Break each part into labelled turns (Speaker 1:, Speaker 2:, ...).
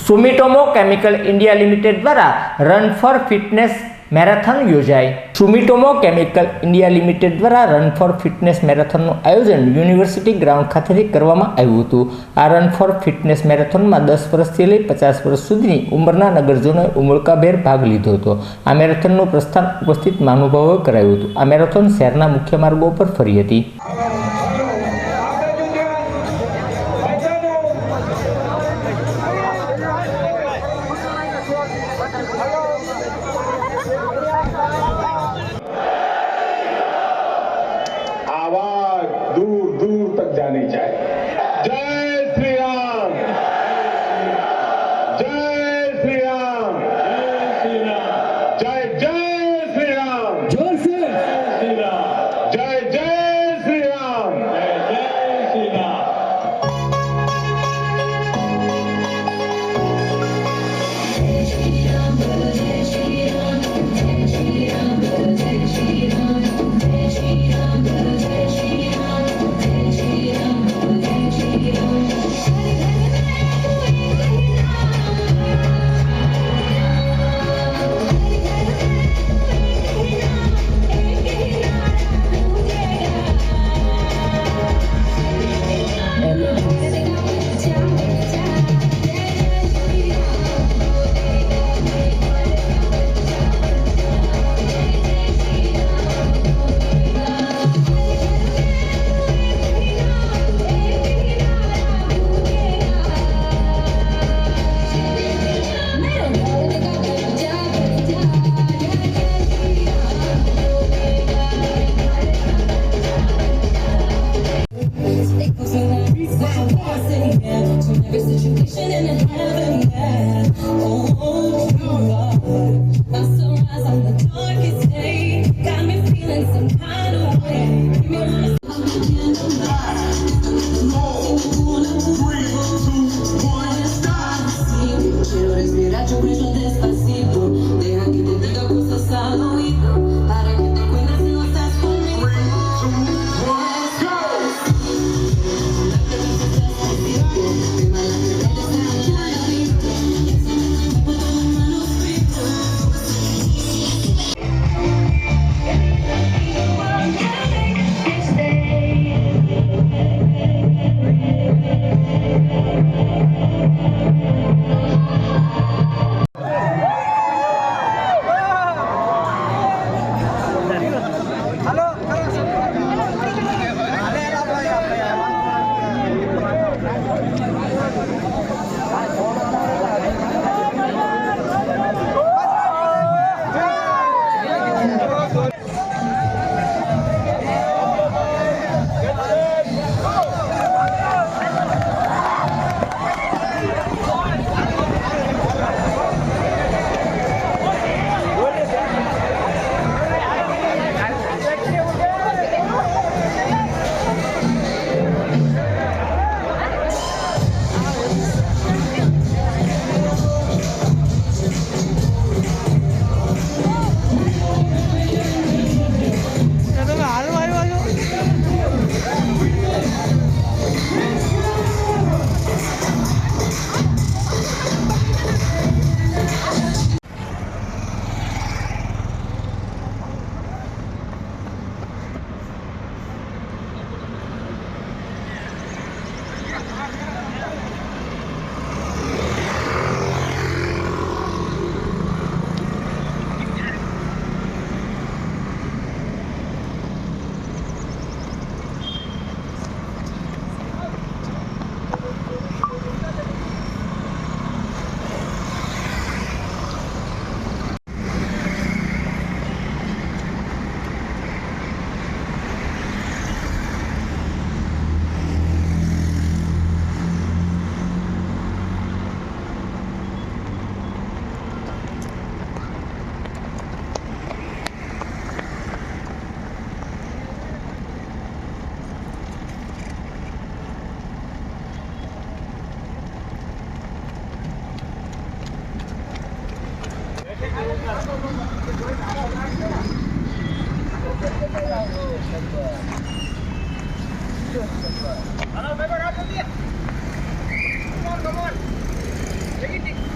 Speaker 1: સુમિટોમો chemical India limited દ્વારા run for fitness marathon યોજાઈ। સુમિટોમો chemical India limited દ્વારા run for fitness મેરેથોનનું આયોજન university ground ખાતેથી કરવામાં આવ્યું હતું। આ રન ફોર ફિટનેસ મેરેથોનમાં 10 વર્ષથી લઈ 50 વર્ષ સુધીની ઉંમરના નગરજનોએ ઉમળકાભેર ભાગ લીધો હતો। આ મેરેથોનનું પ્રસ્થાન ઉપસ્થિત મહાનુભાવોએ કરાયું હતું। આ મેરેથોન શહેરના મુખ્ય માર્ગો પર ફરી હતી।
Speaker 2: आवाज दूर दूर तक जानी चाहिए। जय श्री राम, जय श्री राम, जय जय श्री राम,
Speaker 3: जोर से श्री राम,
Speaker 2: जय जय श्री राम,
Speaker 3: जय जय Shri Ram.
Speaker 4: Come on. Take it.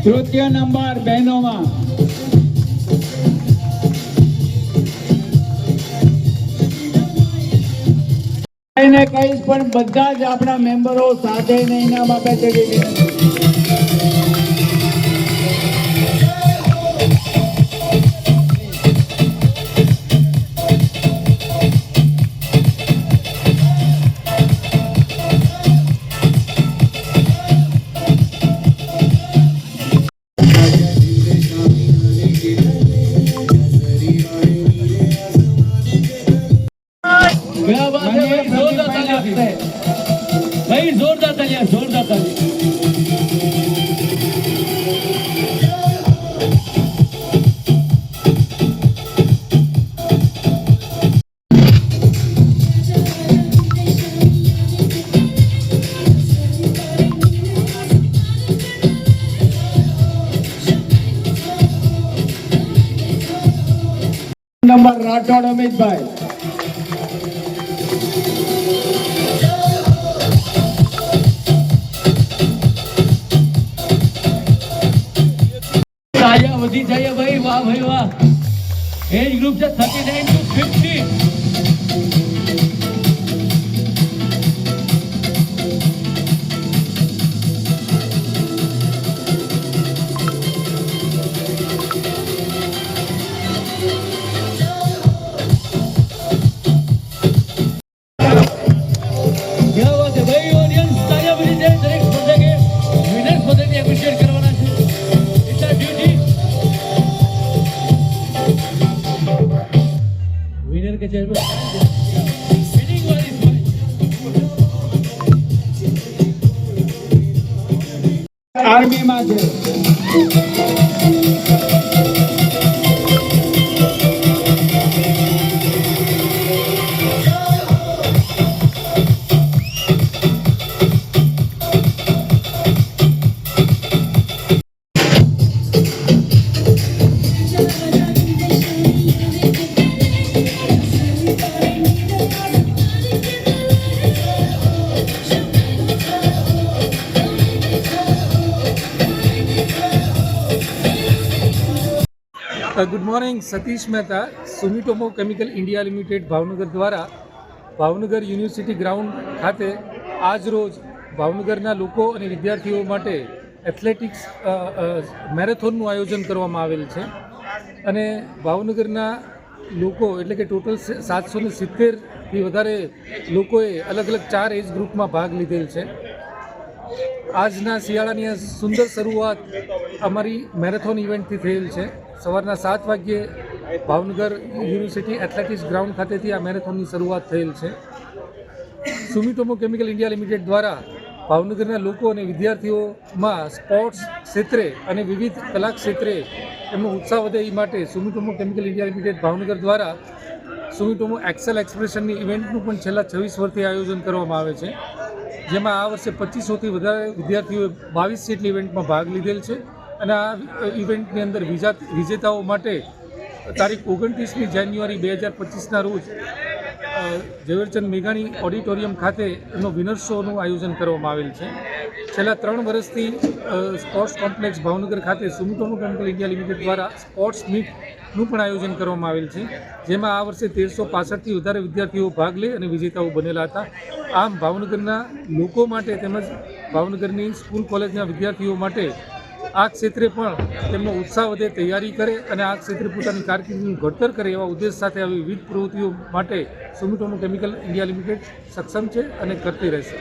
Speaker 3: તૃતીય નંબર બહેનોમાં એને કહીશ પણ બધા જ આપણા મેમ્બરો સાથે ઇનામ આપે છે. ભાઈ જોરદાર તાલિયા, જોરદાર તાલિયા. નંબર રાઠોડ અમિતભાઈ. વધી જાય ભાઈ, વાહ ભાઈ વાહ. એજ ગ્રુપ છે 39 to 50. આર્મીમાં છે.
Speaker 4: Good morning. Satish Mehta, સુમિટોમો chemical India limited Bhavnagar દ્વારા ભાવનગર યુનિવર્સિટી ગ્રાઉન્ડ ખાતે આજ રોજ ભાવનગરના લોકો અને વિદ્યાર્થીઓ માટે એથ્લેટિક્સ મેરેથોનનું આયોજન કરવામાં આવેલ છે અને ભાવનગરના લોકો એટલે કે ટોટલ 770થી વધારે લોકોએ અલગ અલગ 4 એજ ગ્રુપમાં ભાગ લીધેલ છે. આજના શિયાળાની સુંદર શરૂઆત અમારી મેરેથોન ઇવેન્ટથી થયેલ છે. સવારના 7 વાગ્યે ભાવનગર યુનિવર્સિટી એથ્લેટિક્સ ગ્રાઉન્ડ ખાતેથી આ મેરેથોનની શરૂઆત થયેલ છે. સુમિટોમો કેમિકલ ઇન્ડિયા લિમિટેડ દ્વારા ભાવનગરના લોકો અને વિદ્યાર્થીઓમાં સ્પોર્ટ્સ ક્ષેત્રે અને વિવિધ કલા ક્ષેત્રે એમનો ઉત્સાહ વધે એ માટે સુમિટોમો કેમિકલ ઇન્ડિયા લિમિટેડ ભાવનગર દ્વારા સુમિટોમો એક્સેલ એક્સપ્રેશનની ઇવેન્ટનું પણ છેલ્લા 26 વર્ષથી આયોજન કરવામાં આવે છે, જેમાં આ વર્ષે 2500થી વધારે વિદ્યાર્થીઓએ 22 જેટલી ઇવેન્ટમાં ભાગ લીધેલ છે. અને આ ઇવેન્ટની અંદર વિજેતાઓ માટે તારીખ 29મી જાન્યુઆરી 2025ના રોજ ઝવેરચંદ મેઘાણી ઓડિટોરિયમ ખાતે એમનો વિનર શોનું આયોજન કરવામાં આવેલ છે. છેલ્લા 3 વર્ષથી સ્પોર્ટ્સ કોમ્પ્લેક્સ ભાવનગર ખાતે સુમિટોમો કેમિકલ ઇન્ડિયા લિમિટેડ દ્વારા સ્પોર્ટ્સ મીટનું પણ આયોજન કરવામાં આવેલ છે, જેમાં આ વર્ષે 1365થી વધારે વિદ્યાર્થીઓ ભાગ લે અને વિજેતાઓ બનેલા હતા. આમ ભાવનગરના લોકો માટે તેમજ ભાવનગરની સ્કૂલ કોલેજના વિદ્યાર્થીઓ માટે આ ક્ષેત્રે પણ તેમનો ઉત્સાહ વધે, તૈયારી કરે અને આ ક્ષેત્રે પોતાની કારકિર્દીનું ઘડતર કરે એવા ઉદ્દેશ સાથે આવી વિવિધ પ્રવૃત્તિઓ માટે સુમિટોમો કેમિકલ ઇન્ડિયા લિમિટેડ સક્ષમ છે અને કરતી રહેશે.